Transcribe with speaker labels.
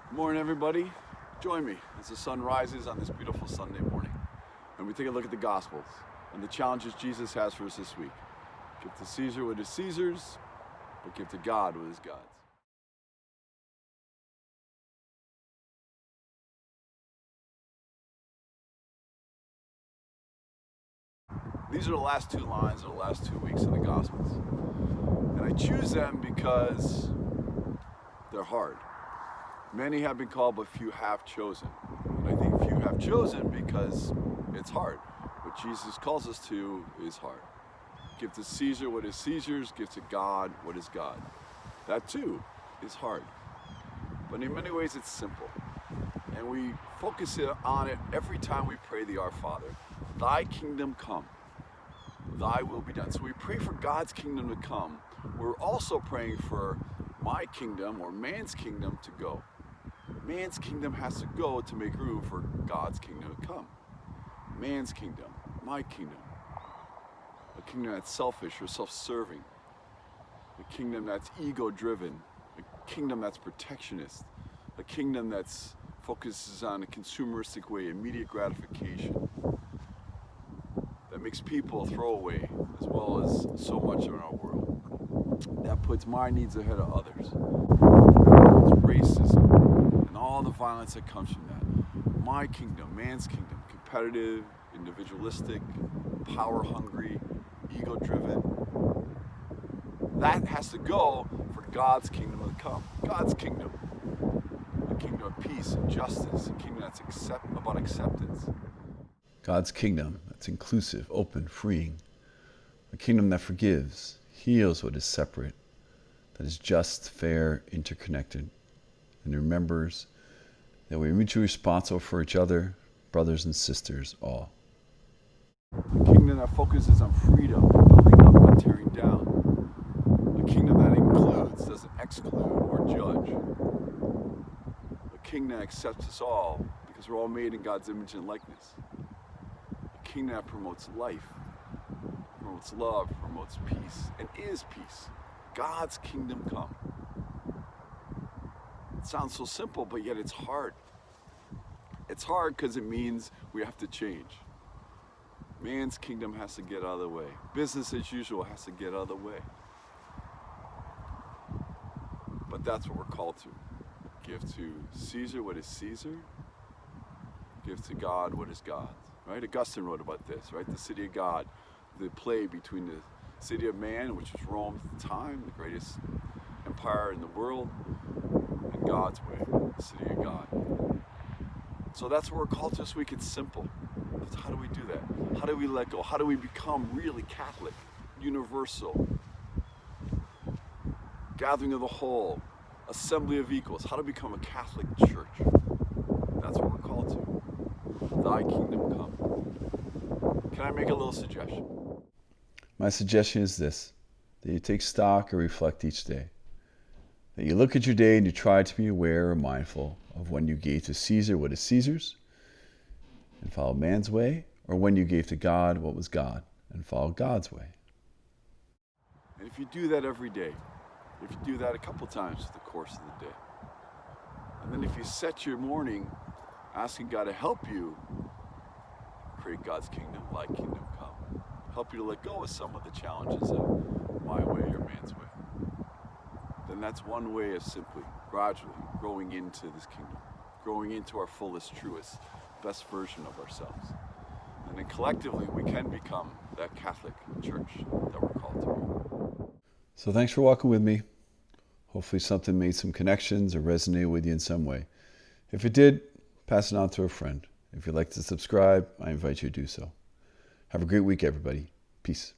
Speaker 1: Good morning, everybody. Join me as the sun rises on this beautiful Sunday morning, and we take a look at the Gospels and the challenges Jesus has for us this week. Give to Caesar what is Caesar's, but give to God what is God's. These are the last two lines of the last 2 weeks of the Gospels, and I choose them because they're hard. Many have been called, but few have chosen. And I think few have chosen because it's hard. What Jesus calls us to is hard. Give to Caesar what is Caesar's, give to God what is God. That too is hard. But in many ways it's simple. And we focus on it every time we pray the Our Father. Thy kingdom come, thy will be done. So we pray for God's kingdom to come. We're also praying for my kingdom or man's kingdom to go. Man's kingdom has to go to make room for God's kingdom to come. Man's kingdom, my kingdom. A kingdom that's selfish or self-serving. A kingdom that's ego-driven. A kingdom that's protectionist. A kingdom that's focuses on a consumeristic way, immediate gratification. That makes people throw away as well as so much in our world. That puts my needs ahead of others. It's racism and all the violence that comes from that. My kingdom, man's kingdom, competitive, individualistic, power-hungry, ego-driven. That has to go for God's kingdom to come. God's kingdom. A kingdom of peace and justice. A kingdom that's about acceptance. God's kingdom that's inclusive, open, freeing. A kingdom that forgives, heals what is separate, that is just, fair, interconnected, and remembers that we are mutually responsible for each other, brothers and sisters, all. A kingdom that focuses on freedom, building up, not tearing down. A kingdom that includes, doesn't exclude or judge. A kingdom that accepts us all because we're all made in God's image and likeness. A kingdom that promotes life, promotes love, promotes peace, and is peace. God's kingdom come. It sounds so simple, but yet it's hard. It's hard because it means we have to change. Man's kingdom has to get out of the way. Business as usual has to get out of the way. But that's what we're called to. Give to Caesar what is Caesar. Give to God what is God's. Right? Augustine wrote about this, right? The city of God, the play between the city of man, which was Rome at the time, the greatest empire in the world, and God's way, the city of God. So that's what we're called to this week. It's simple. But how do we do that? How do we let go? How do we become really Catholic, universal, gathering of the whole, assembly of equals? How to become a Catholic church? That's what we're called to. Thy kingdom come. Can I make a little suggestion? My suggestion is this, that you take stock or reflect each day. That you look at your day and you try to be aware or mindful of when you gave to Caesar what is Caesar's and follow man's way, or when you gave to God what was God and followed God's way. And if you do that every day, if you do that a couple times through the course of the day, and then if you set your morning asking God to help you create God's kingdom, thy kingdom come, help you to let go of some of the challenges of my way or man's way, then that's one way of simply, gradually growing into this kingdom, growing into our fullest, truest, best version of ourselves. And then collectively, we can become that Catholic church that we're called to be. So thanks for walking with me. Hopefully something made some connections or resonated with you in some way. If it did, pass it on to a friend. If you'd like to subscribe, I invite you to do so. Have a great week, everybody. Peace.